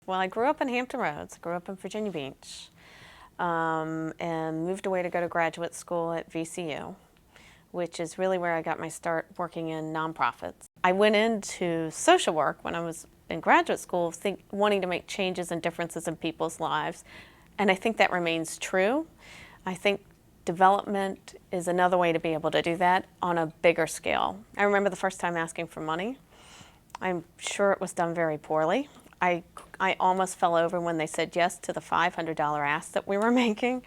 Well, I grew up in Hampton Roads. I grew up in Virginia Beach, and moved away to go to graduate school at VCU, which is really where I got my start working in nonprofits. I went into social work when I was in graduate school, wanting to make changes and differences in people's lives, and I think that remains true. I think development is another way to be able to do that on a bigger scale. I remember the first time asking for money. I'm sure it was done very poorly. I almost fell over when they said yes to the $500 ask that we were making.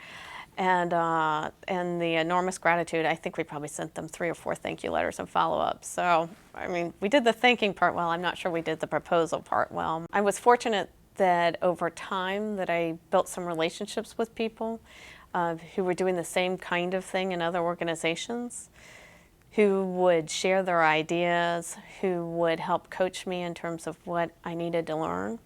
And the enormous gratitude, I think we probably sent them 3 or 4 thank you letters and follow-ups. So, I mean, we did the thinking part well. I'm not sure we did the proposal part well. I was fortunate that over time that I built some relationships with people who were doing the same kind of thing in other organizations, who would share their ideas, who would help coach me in terms of what I needed to learn.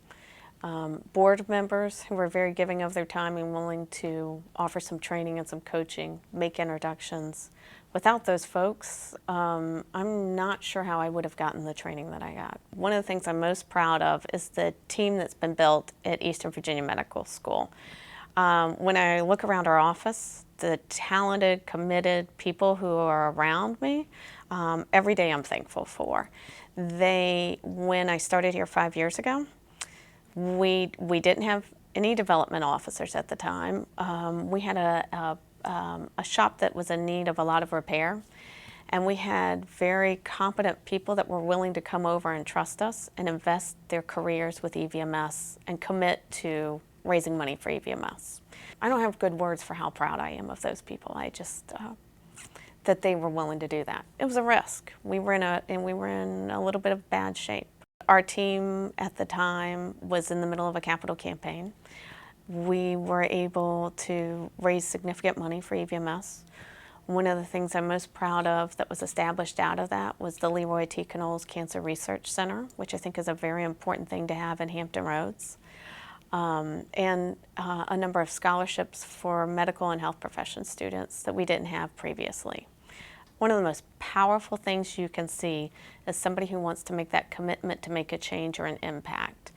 Board members who were very giving of their time and willing to offer some training and some coaching, make introductions. Without those folks, I'm not sure how I would have gotten the training that I got. One of the things I'm most proud of is the team that's been built at Eastern Virginia Medical School. When I look around our office, the talented, committed people who are around me, every day I'm thankful for. When I started here 5 years ago, we didn't have any development officers at the time. We had a shop that was in need of a lot of repair, and we had very competent people that were willing to come over and trust us and invest their careers with EVMS and commit to raising money for EVMS. I don't have good words for how proud I am of those people. I just that they were willing to do that. It was a risk. We were in a little bit of bad shape. Our team at the time was in the middle of a capital campaign. We were able to raise significant money for EVMS. One of the things I'm most proud of that was established out of that was the Leroy T. Knowles Cancer Research Center, which I think is a very important thing to have in Hampton Roads, and a number of scholarships for medical and health profession students that we didn't have previously. One of the most powerful things you can see is somebody who wants to make that commitment to make a change or an impact.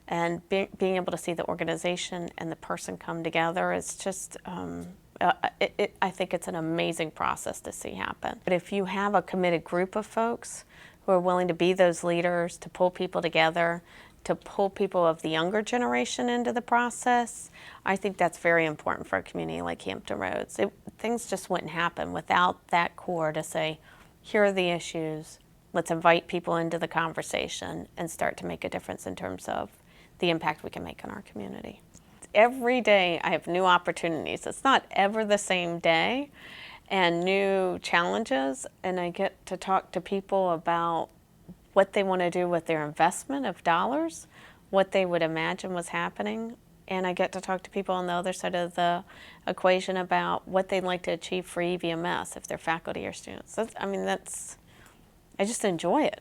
And being able to see the organization and the person come together is just, I think it's an amazing process to see happen. But if you have a committed group of folks who are willing to be those leaders, to pull people together, to pull people of the younger generation into the process, I think that's very important for a community like Hampton Roads. Things just wouldn't happen without that core to say, here are the issues, let's invite people into the conversation and start to make a difference in terms of the impact we can make in our community. Every day I have new opportunities. It's not ever the same day, and new challenges, and I get to talk to people about what they want to do with their investment of dollars, what they would imagine was happening, and I get to talk to people on the other side of the equation about what they'd like to achieve for EVMS if they're faculty or students. I just enjoy it.